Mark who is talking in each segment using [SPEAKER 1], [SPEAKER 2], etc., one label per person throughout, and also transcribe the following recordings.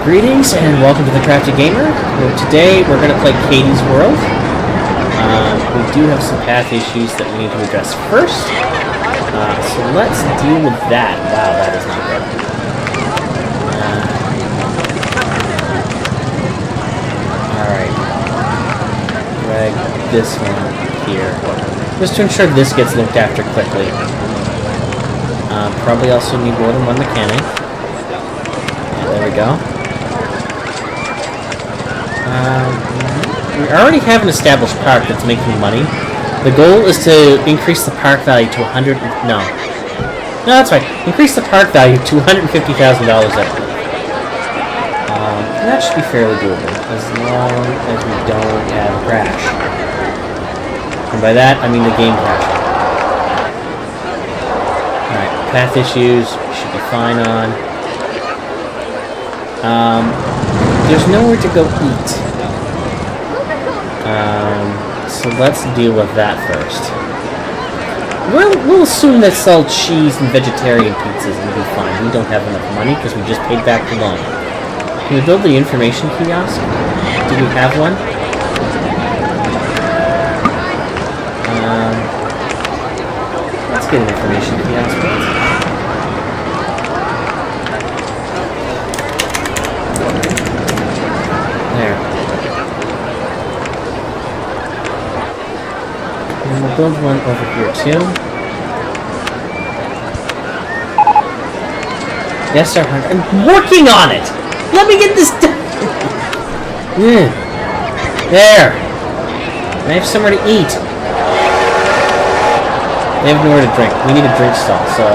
[SPEAKER 1] Greetings and welcome to the Crafty Gamer. Today we're going to play Katie's World. We do have some path issues that we need to address first. So let's deal with that. Wow, that is not good. Alright. Drag this one here. Just to ensure this gets looked after quickly. Probably also need more than one mechanic. Yeah, there we go. We already have an established park that's making money. The goal is to increase the park value to No, that's right. Increase the park value to $150,000 that should be fairly doable, as long as we don't have a crash. And by that, I mean the game crashing. Alright, path issues we should be fine on. There's nowhere to go eat. So let's deal with that first. We'll assume they sell cheese and vegetarian pizzas and be fine. We don't have enough money because we just paid back the loan. Can we build the information kiosk? Do we have one? Let's get an information kiosk built. There. And we'll build one over here too. Yes, sir. I'm working on it! Let me get this done! There! I have somewhere to eat. They have nowhere to drink. We need a drink stall, so...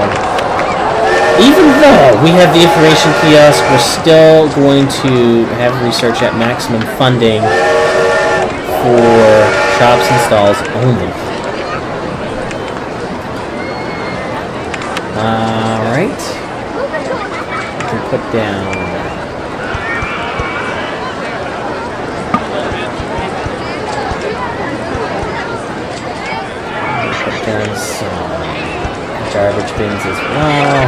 [SPEAKER 1] Even though we have the information kiosk, we're still going to have research at maximum funding for shops and stalls only. Alright. We can put down... Put down some garbage bins as well.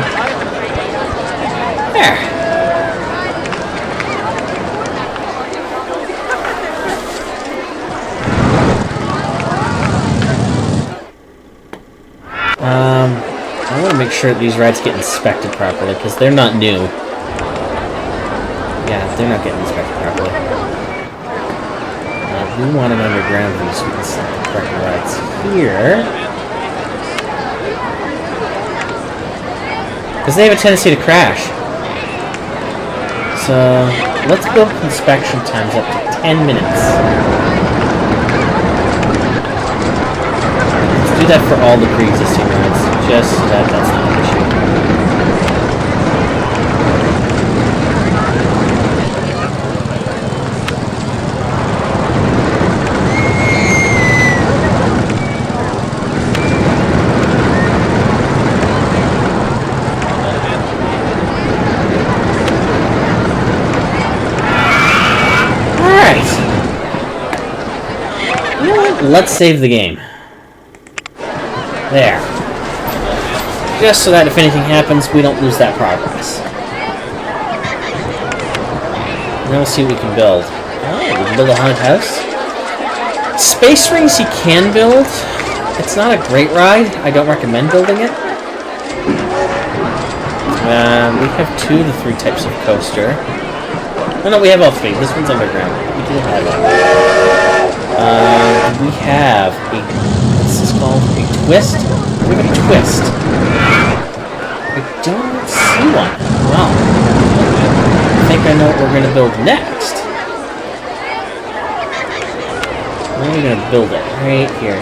[SPEAKER 1] There. I want to make sure that these rides get inspected properly, because they're not new. Yeah, they're not getting inspected properly. We want an underground view so we can set the correct rides here. Because they have a tendency to crash. So, let's build inspection times up to 10 minutes. Let's do that for all the pre-existing rides, just so that that's not an issue. Let's save the game. There. Just so that if anything happens, we don't lose that progress. And then we'll see what we can build. Oh, we can build a haunted house. Space Rings you can build. It's not a great ride. I don't recommend building it. We have 2 of the 3 types of coaster. Oh no, we have all 3. This one's underground. We do have it. We have a, what's this called? A twist? We have a twist. I don't see one. Well, I think I know what we're going to build next. Where are we going to build it? Right here.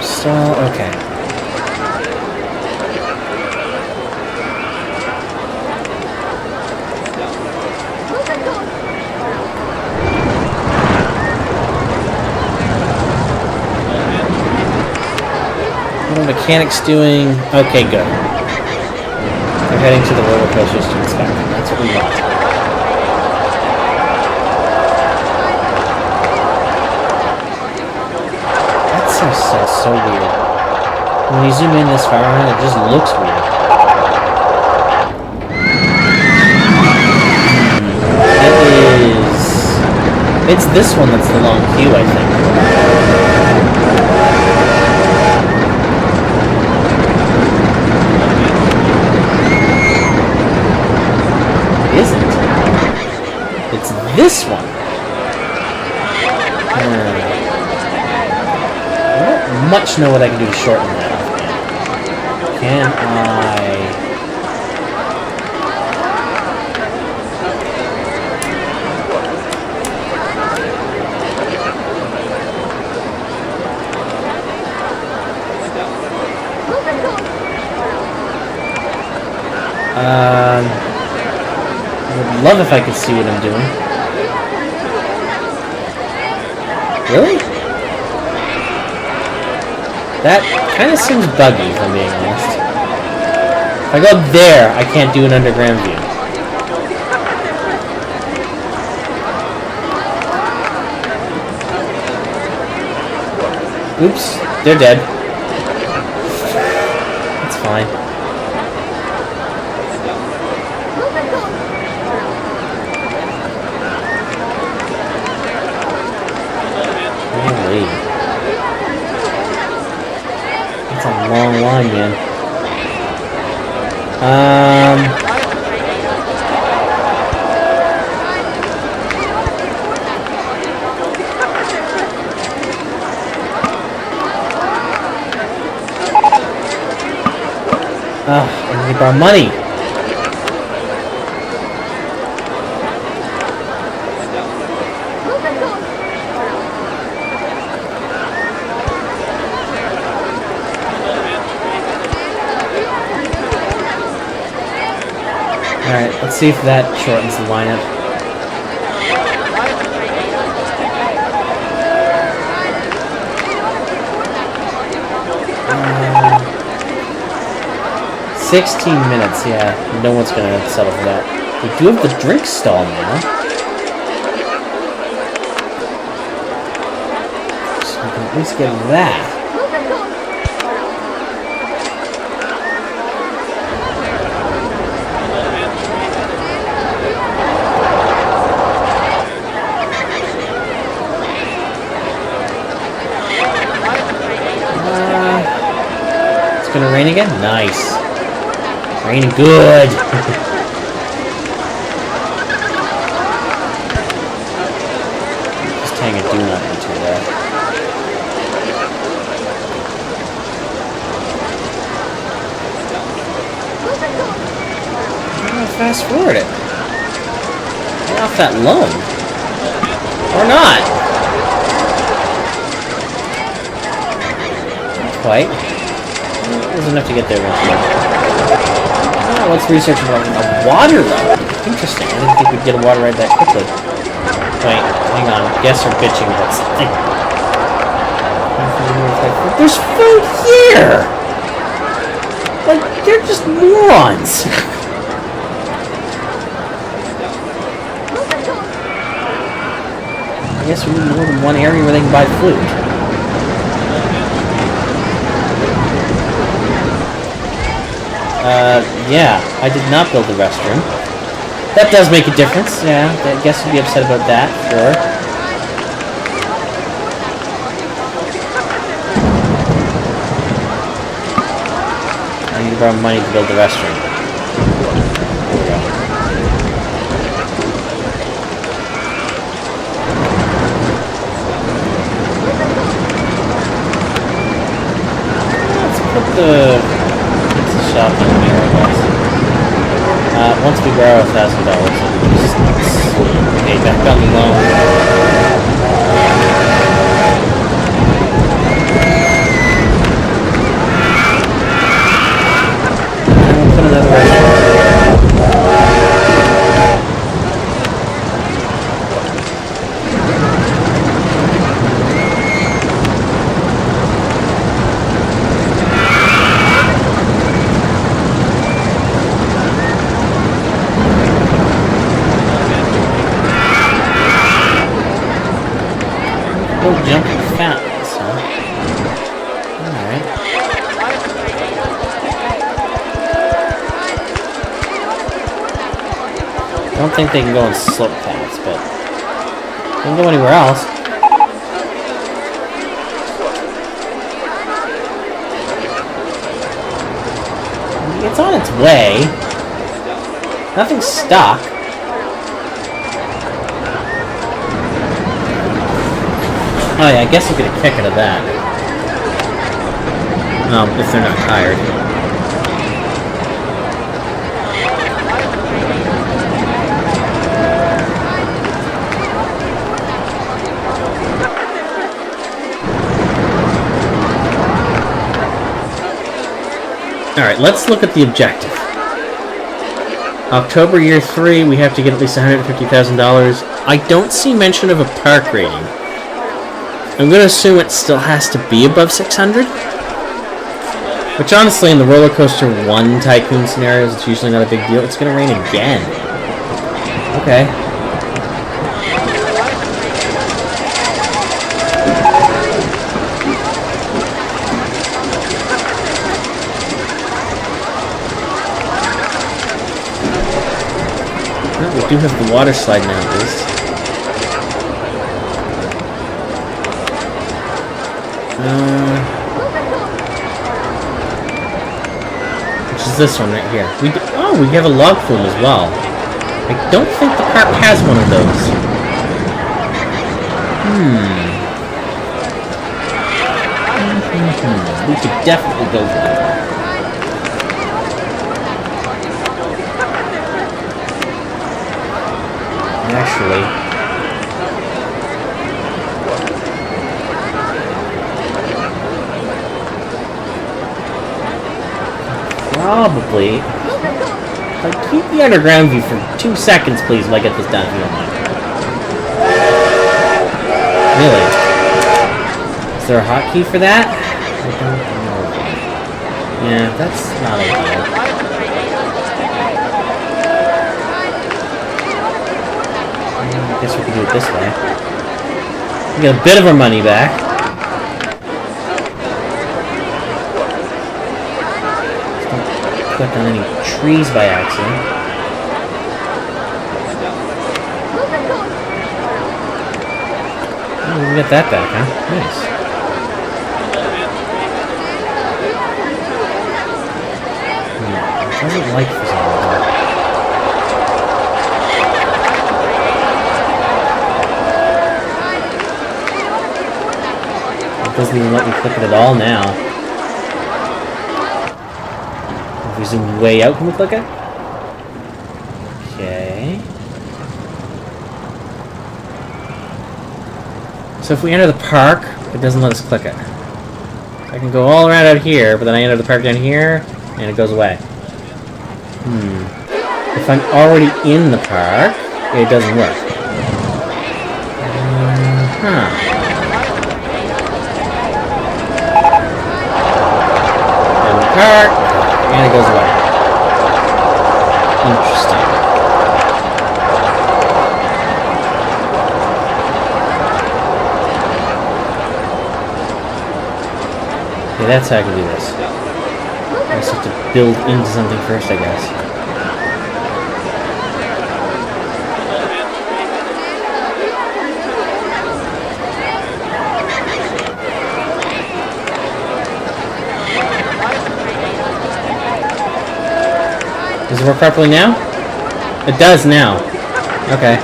[SPEAKER 1] So, okay. What are mechanics doing? Okay, good. They're heading to the roller coasters to inspect them. That's what we want. That's so weird. When you zoom in this far around, it just looks weird. It's this one that's the long queue, I think. It isn't. It's this one. I don't much know what I can do to shorten that up. Can I... I would love if I could see what I'm doing. Really? That kind of seems buggy, if I'm being honest. If I go there, I can't do an underground view. Oops, they're dead. That's fine. That's a long line, man. I need our money. Alright, let's see if that shortens the lineup. Uh, 16 minutes, yeah. No one's gonna settle for that. We do have the drink stall now. So we can at least get that. It's gonna rain again? Nice. Raining good. Just hang a do not enter there. I'm gonna fast forward it. Get off that loan. Or not. Not quite. There's enough to get there eventually. Oh, let's research about a water ride. Interesting. I didn't think we'd get a water ride that quickly. Wait, hang on. Guests are bitching about something. There's food here! Like, they're just morons! I guess we need more than one area where they can buy food. Yeah, I did not build the restroom. That does make a difference, yeah. I guess you'd be upset about that, sure. I need to borrow money to build the restroom. There we go. Let's put the shop in there, I guess. Once we borrow $1,000, we'll just pay back on the loan. And we'll put another restaurant. Jumping fountains, huh? I don't think they can go on slope paths, but they can go anywhere else. It's on its way. Nothing's stuck. Oh yeah, I guess we'll get a kick out of that. If they're not tired. Alright, let's look at the objective. October year 3, we have to get at least $150,000. I don't see mention of a park rating. I'm going to assume it still has to be above 600. Which honestly, in the Roller Coaster 1 Tycoon scenarios, it's usually not a big deal. It's going to rain again. Okay. Well, we do have the water slide now at least. Which is this one right here. We have a log flume as well. I don't think the park has one of those. We could definitely go for it. Actually, probably. Keep the underground view for 2 seconds, please, while I get this done, if you don't mind. Really? Is there a hotkey for that? I don't know. Yeah, that's not ideal. I guess we could do it this way. We get a bit of our money back. Just don't click on any trees by accident. Oh, we can get that back, huh? Nice. It doesn't like for some reason. Doesn't even let me click it at all now. If we zoom way out, can we click it? Okay. So if we enter the park, it doesn't let us click it. I can go all around out here, but then I enter the park down here, and it goes away. If I'm already in the park, it doesn't work. Park, and it goes away. Interesting. Okay, that's how I can do this. I just have to build into something first, I guess. Does it work properly now? It does now. Okay.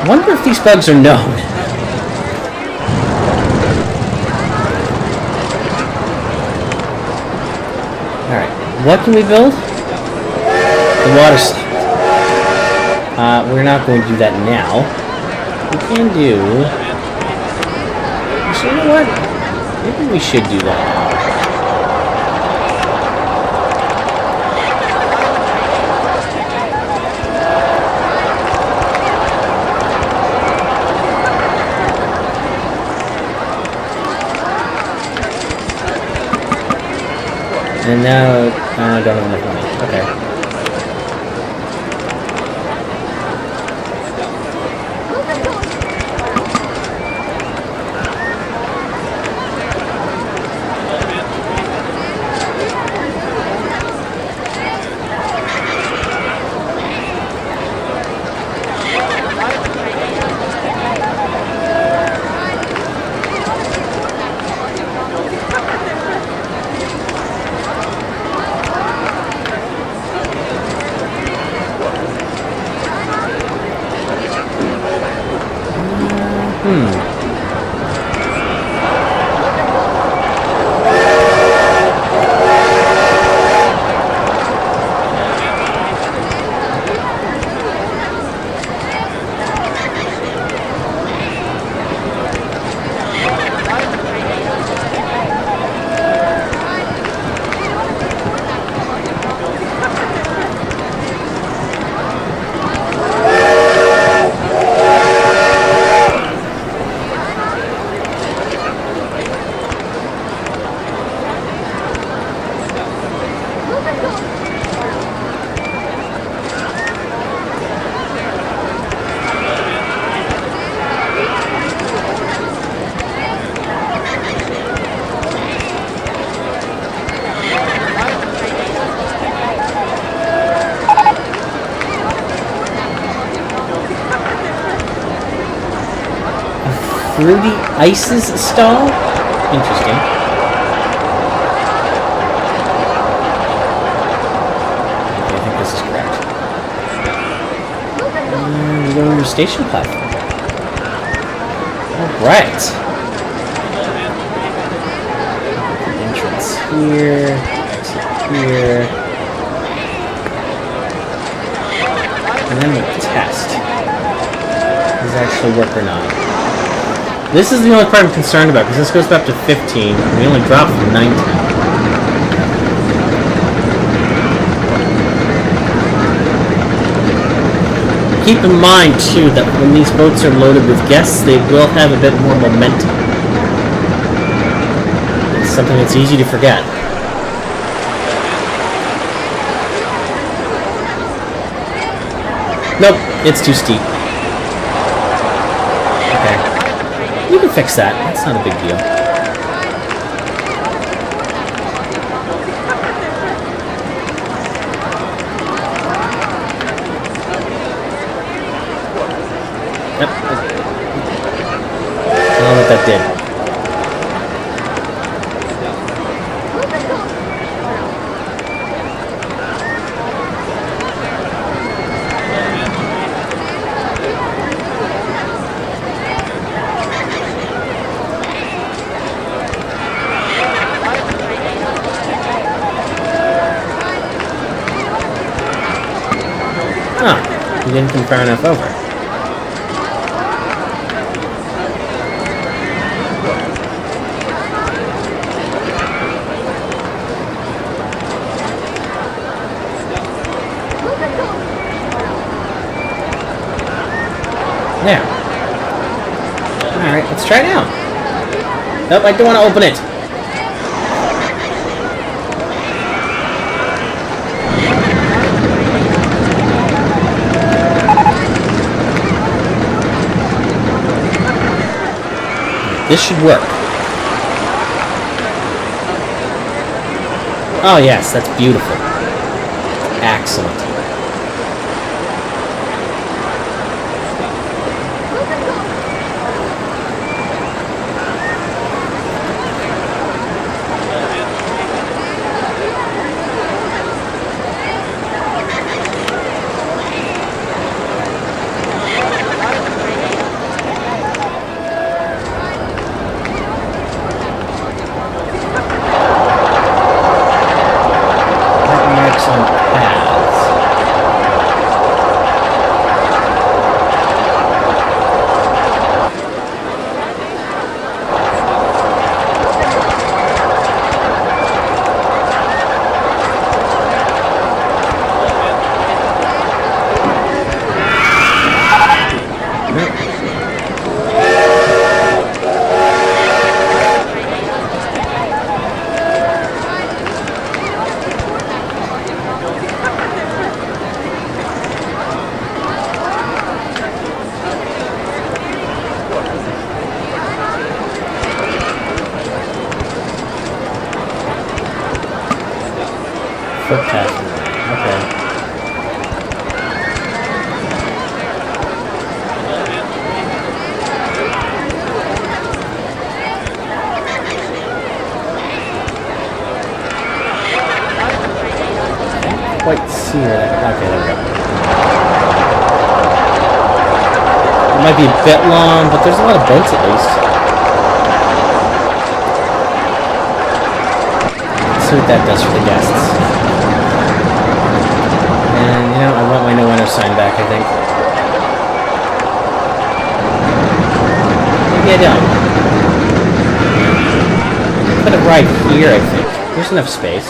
[SPEAKER 1] I wonder if these bugs are known. Alright. What can we build? The water slide. We're not going to do that now. We can do... Actually, you know what? Maybe we should do that now. And now, I don't have enough money. Okay. Fruity Ices stall? Interesting. Okay, I think this is correct. And we go to your station platform. Alright. Entrance here. Exit here. And then we test. Does it actually work or not? This is the only part I'm concerned about, because this goes up to 15. We only dropped from 19. Keep in mind, too, that when these boats are loaded with guests, they will have a bit more momentum. It's something that's easy to forget. Nope, it's too steep. Okay. You can fix that. That's not a big deal. Yep. I don't know what that did. Huh. You didn't come far enough over. There. Alright, let's try it out. Nope, I don't want to open it. This should work. Oh yes, that's beautiful. Excellent. Foot passing. Okay. Can't quite see where that. Okay, there we go. It might be a bit long, but there's a lot of boats at least. Let's see what that does for the guests. And, you know, I want my no enter sign back, I think. Maybe I don't. Put it right here, I think. There's enough space.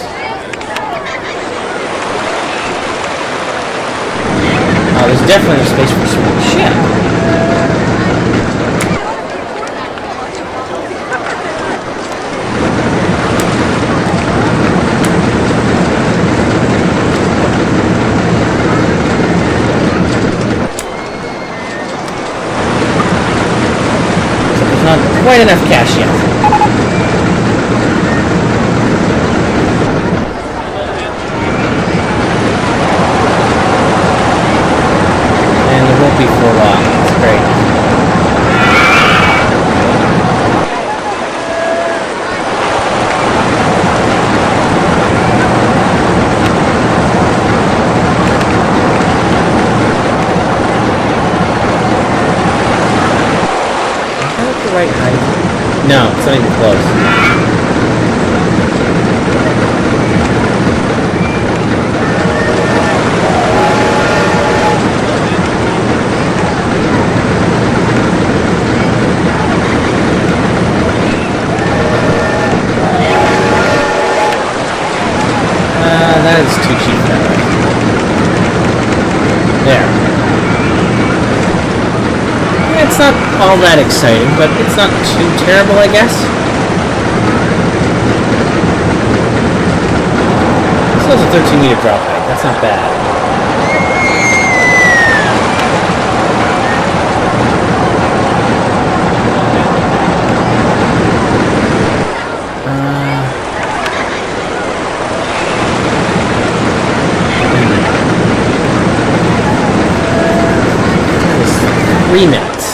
[SPEAKER 1] Oh, there's definitely enough space for a small ship. Not quite enough cash yet. And there won't be for a while. That's great. No, it's not even close. That is too cheap that way. There. It's not all that exciting, but it's not too terrible, I guess. Still has a 13-meter drop height. That's not bad. That was 3 minutes.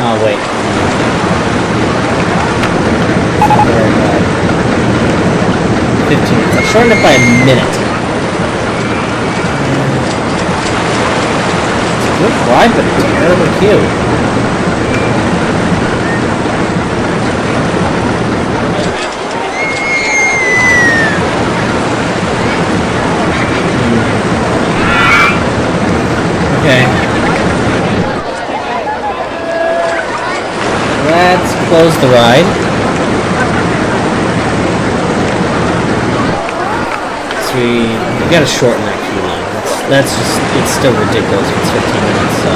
[SPEAKER 1] Oh, wait. 15 minutes. I shortened it by a minute. It's a good ride, but a terrible queue. Okay. Let's close the ride. So we gotta shorten that queue line. That's just, it's still ridiculous if it's 15 minutes, so.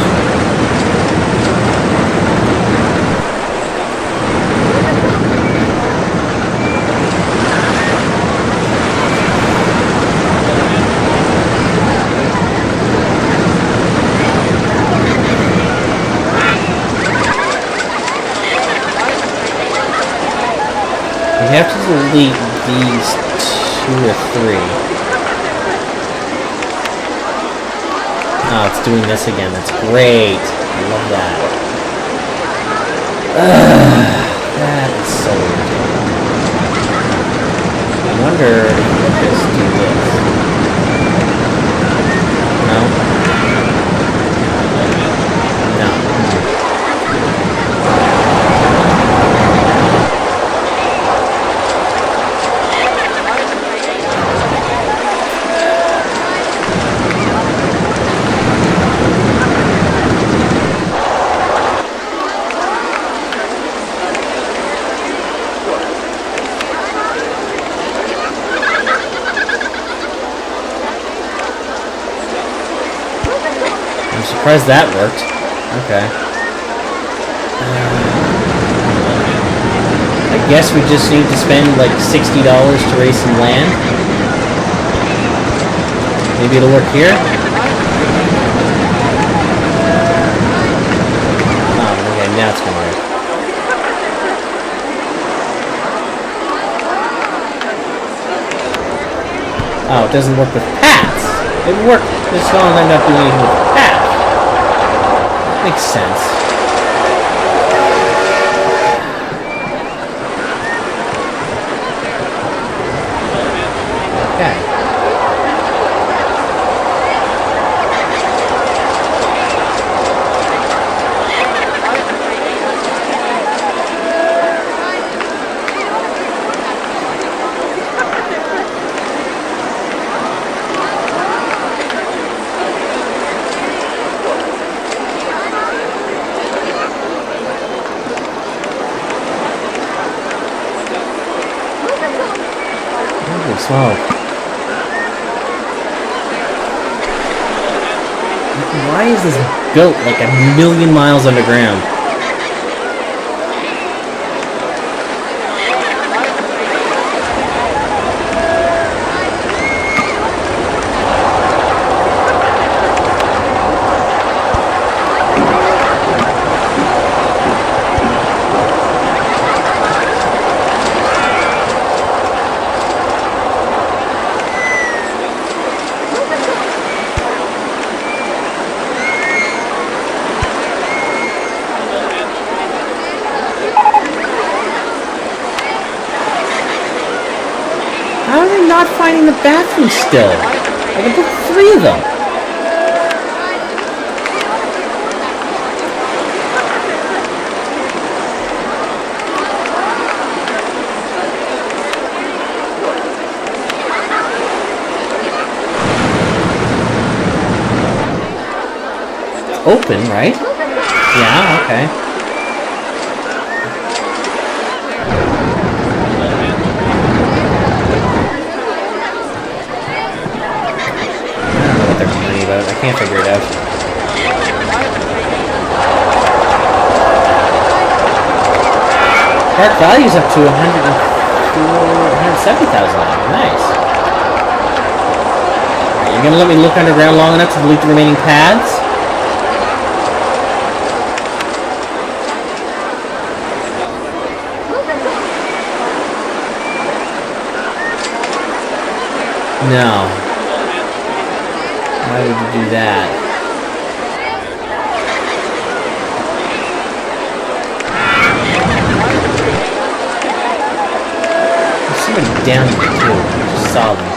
[SPEAKER 1] We have to delete these 2 or 3. Oh, it's doing this again. That's great. I love that. That is so ridiculous. I wonder if we just do this. No? No. I'm surprised that worked. Okay. I guess we just need to spend like $60 to race and land. Maybe it'll work here? Oh, okay, now it's gonna work. Oh, it doesn't work with paths. It worked. This one will end up doing anything with the path. Makes sense. Okay. Smoke. Why is this built like a million miles underground? How are they not finding the bathroom still? I can put 3 of them. open, right? Yeah, okay. I don't know what they're complaining about. I can't figure it out. Park value's up to 170,000. Nice. Right, you're gonna let me look underground long enough to delete the remaining paths? No. Why would you do that? There's somebody down here too. I just saw them.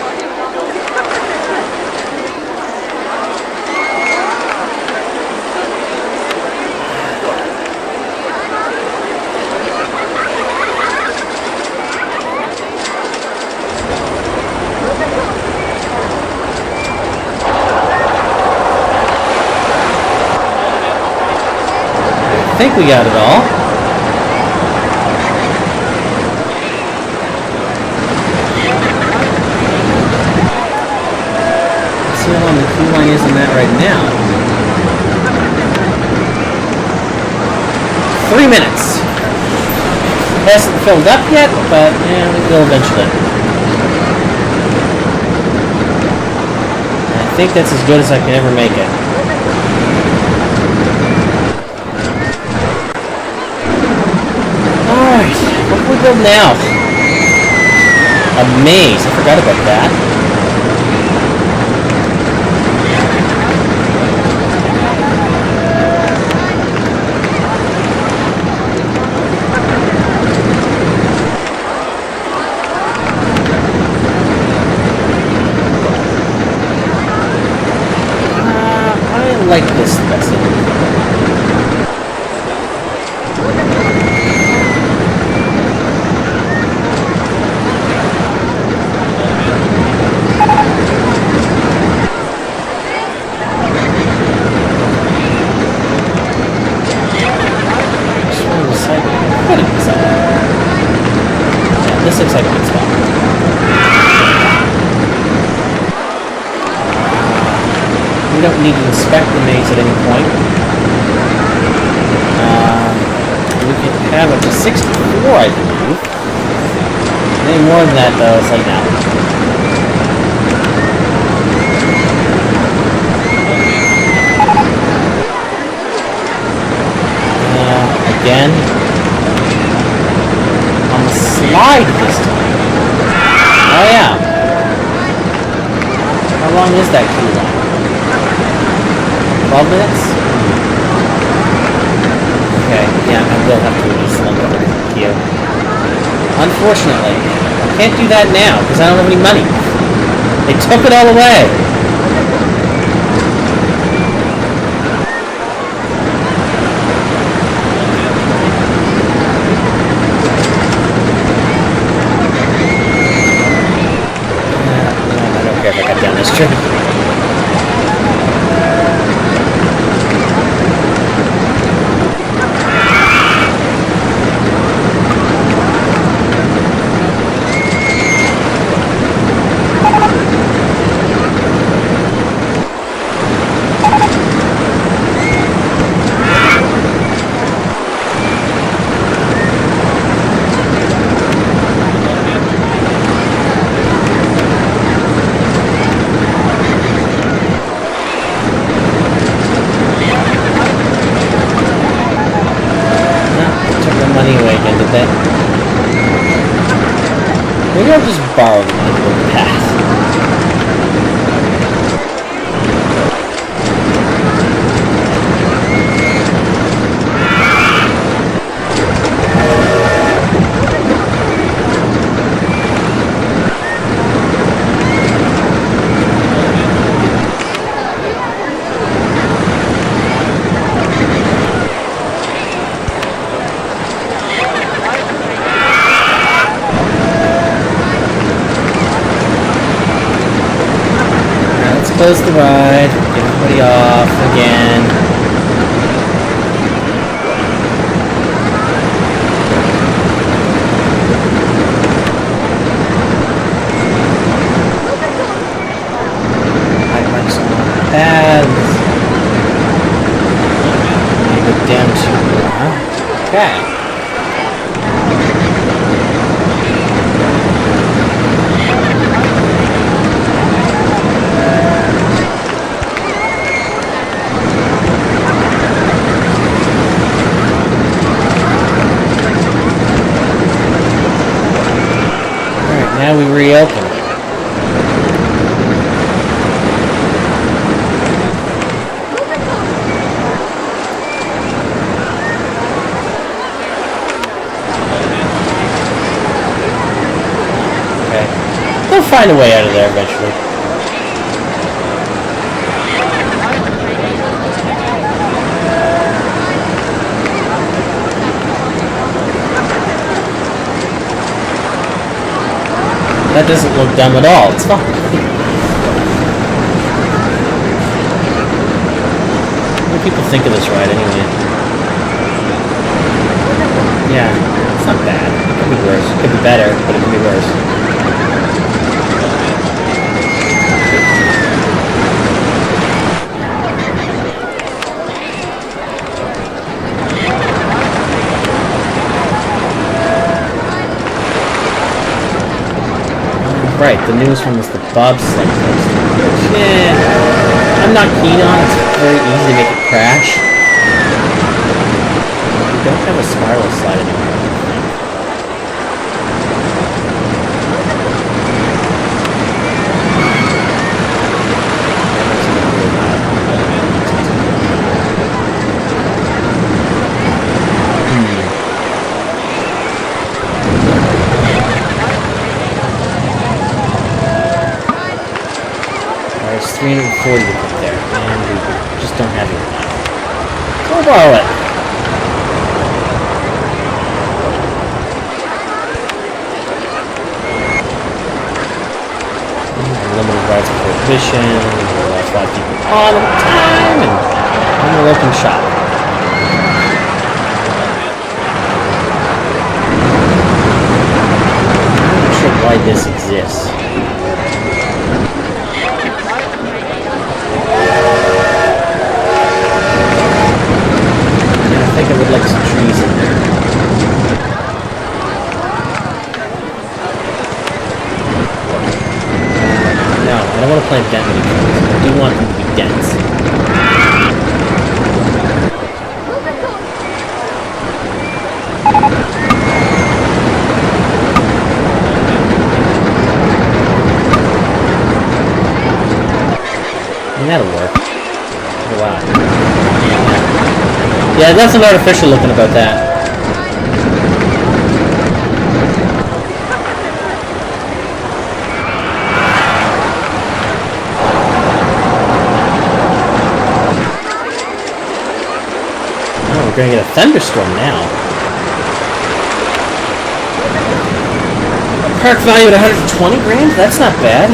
[SPEAKER 1] I think we got it all. Let's see how long the queue line is in that right now. 3 minutes. Hasn't filled up yet, but yeah, we will eventually. And I think that's as good as I can ever make it. What can we build now? A maze. I forgot about that. I like this best. This looks like a good spot. We don't need to inspect the maze at any point. We can have up to 64, I believe. Any more than that, though, it's like now. Again. On the slide this time. Oh yeah. How long is that queue line? 12 minutes? Okay, yeah, I will have to release them over the queue. Unfortunately, I can't do that now because I don't have any money. They took it all away. True. Maybe I'll just borrow the money to go the path. Close the ride, get everybody off again. Okay. Alright, now we reopen. They'll find a way out of there eventually. That doesn't look dumb at all. It's fine. What do people think of this ride anyway? Yeah, it's not bad. It could be worse. It could be better, but it could be worse. Right, the newest one was the Bobsled Coaster, which, I'm not keen on. It's very easy to make it crash. We don't have a spiral slide anymore, I don't think. It's 340 to put there, and we just don't have it enough. So we'll borrow it. Limited rides of prohibition, we'll allow 5 people on at a time, and we'll open shop. I'm not sure why this exists. I think I would like some trees in there. No, I don't want to plant that many trees. I do want them to be dense. And that'll work. Oh, wow. Yeah, that's an artificial looking about that. Oh, we're gonna get a thunderstorm now. Park value at 120 grand? That's not bad.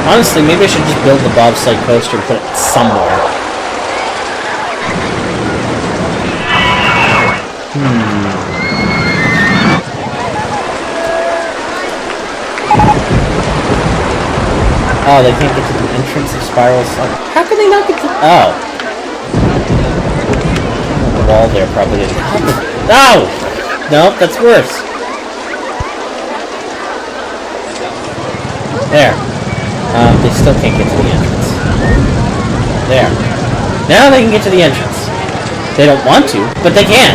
[SPEAKER 1] Honestly, maybe I should just build the bobsled coaster and put it somewhere. Oh, they can't get to the entrance of spirals. How can they not get to... Oh. The wall there probably didn't help. No! Nope, that's worse. There. They still can't get to the entrance. There. Now they can get to the entrance. They don't want to, but they can.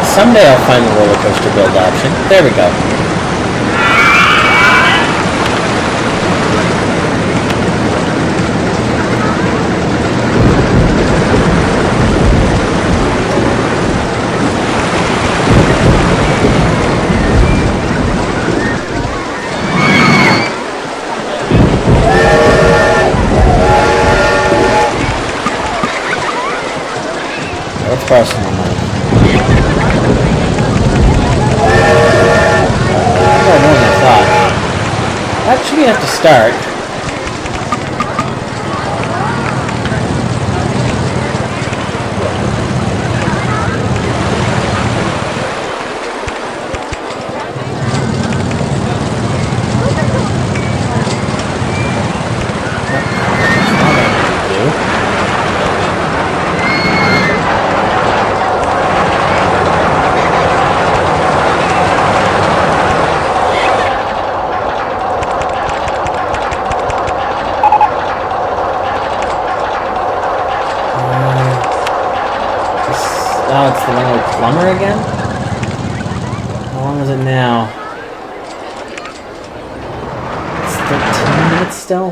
[SPEAKER 1] Someday I'll find the roller coaster build option. There we go. Let's borrow some more money. That should be enough to start. Oh, it's the runaway plumber again? How long is it now? It's 13 minutes still?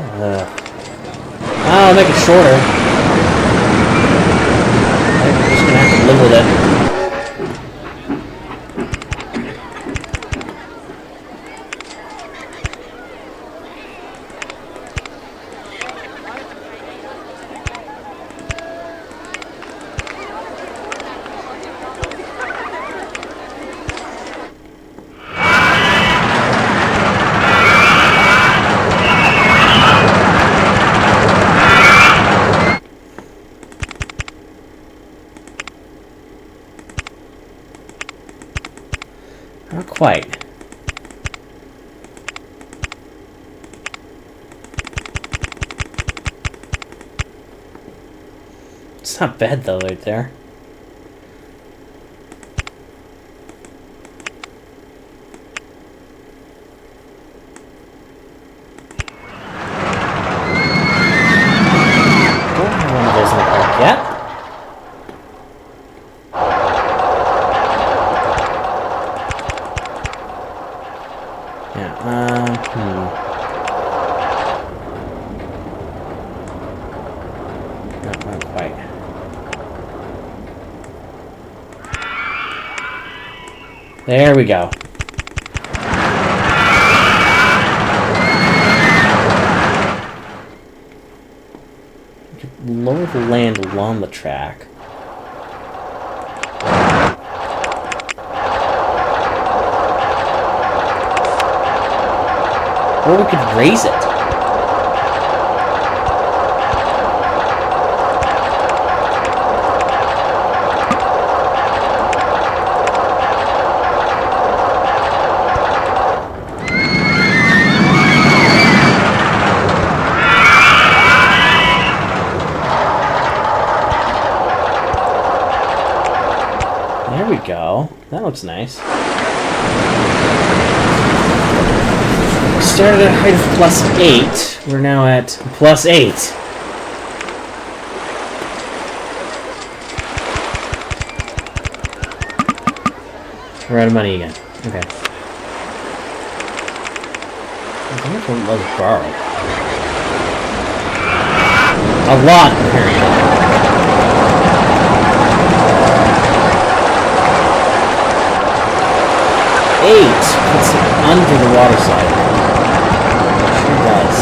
[SPEAKER 1] I'll make it shorter. I'm just gonna have to live with it. Not quite. It's not bad though, right there. Don't have one of those in the park yet. Not quite. There we go. You could lower the land along the track. Or we could raise it. There we go. That looks nice. We started at a height of +8. We're now at +8. We're out of money again. Okay. I wonder if it was borrowed. A lot, apparently. Eight puts it under the water slide. Sure does.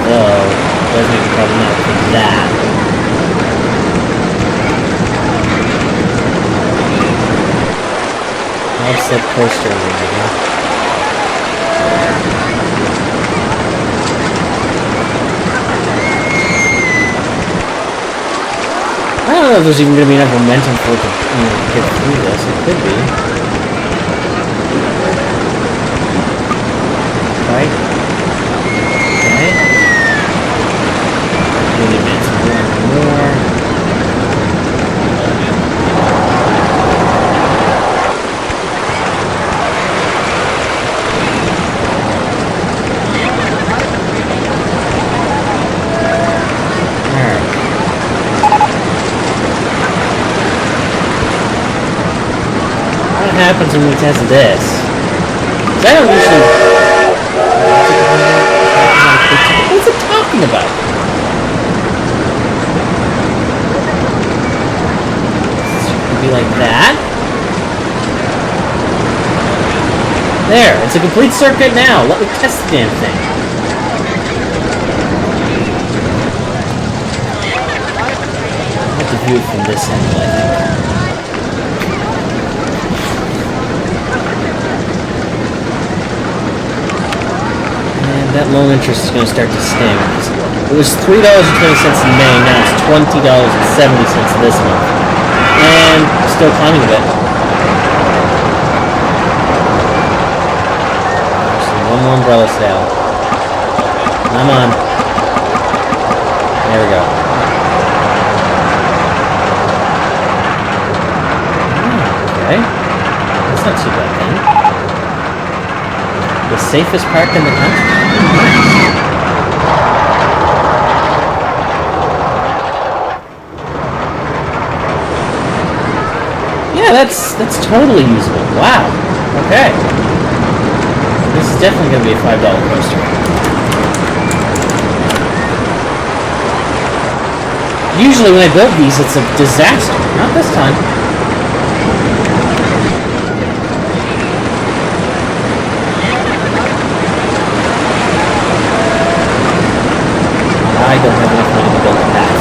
[SPEAKER 1] Though, it does make it problematic for that. Bobsled coaster over here. I don't know if there's even going to be enough momentum for it to get through this. It could be. Right? Okay. Maybe advance more. What happens when we test this? I don't usually... What's it talking about? Be like that. There, it's a complete circuit now. Let me test the damn thing. I have to view it from this angle, I think. And that loan interest is going to start to sting. It was $3.20 in May, now it's $20.70 this month. And still climbing a bit. Actually, one more umbrella sail. Come on. There we go. Okay. not too bad then. The safest park in the country. Yeah, that's totally usable. Wow. Okay. This is definitely going to be a $5 coaster. Usually when I build these, it's a disaster. Not this time. I don't have enough money to build a path.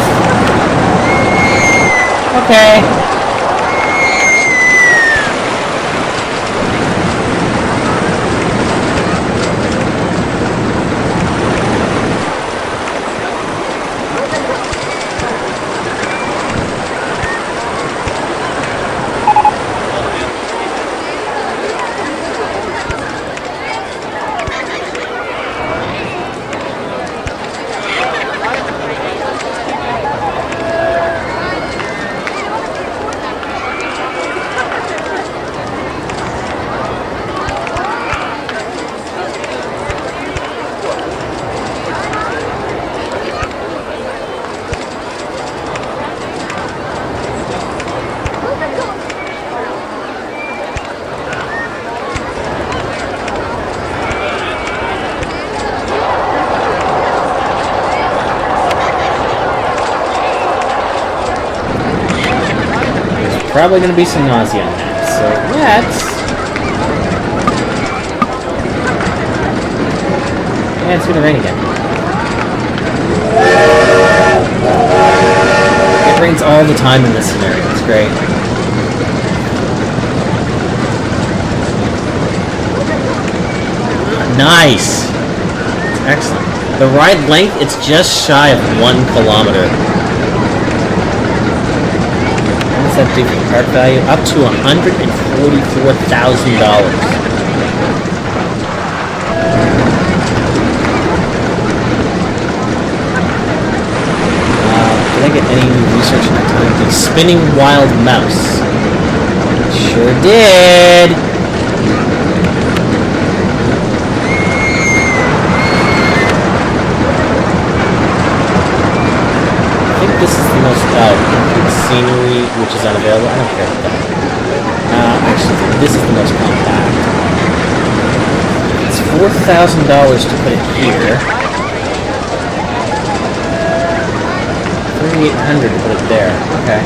[SPEAKER 1] Okay. Probably going to be some nausea on that, so let's... Yeah, it's going to rain again. It rains all the time in this scenario, it's great. Nice! Excellent. The ride length, it's just shy of 1 kilometer. That different card value up to $144,000. Did I get any research in that time? The spinning wild mouse. Sure did. I think this is the most scenery, which is unavailable. I don't care about that. Actually, this is the most compact. It's $4,000 to put it here. $3,800 to put it there. Okay.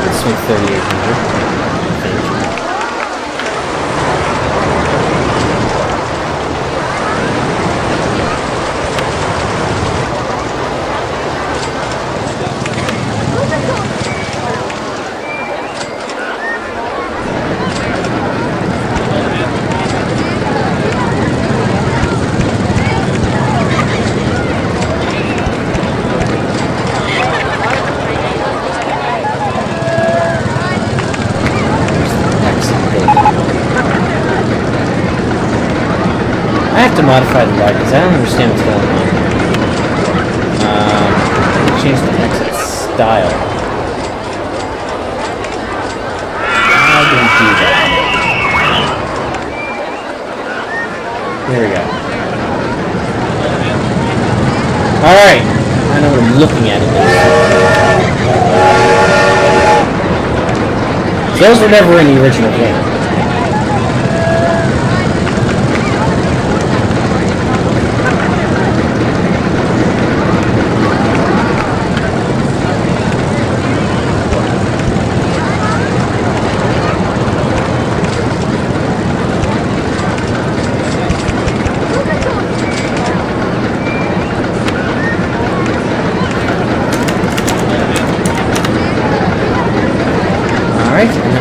[SPEAKER 1] Let's make $3,800. I think. To modify the ride because I don't understand what's going on. Change the exit style. How do we do that? There we go. Alright. I know what I'm looking at in this. Those were never in the original game.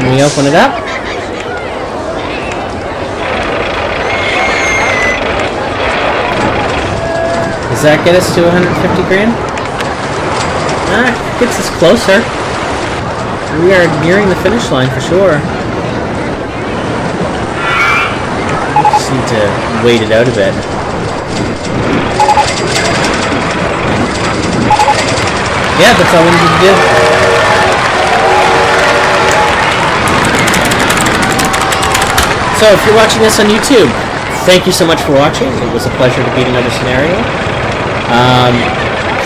[SPEAKER 1] We open it up. Does that get us to 150 grand? Gets us closer. We are nearing the finish line for sure. We just need to wait it out a bit. Yeah, that's all we need to do. So if you're watching this on YouTube, thank you so much for watching. It was a pleasure to beat another scenario.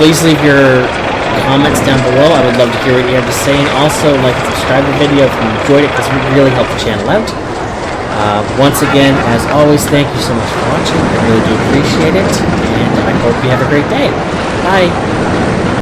[SPEAKER 1] Please leave your comments down below. I would love to hear what you have to say, and also like and subscribe to the video if you enjoyed it, because it would really help the channel out. Once again, as always, thank you so much for watching. I really do appreciate it, and I hope you have a great day. Bye.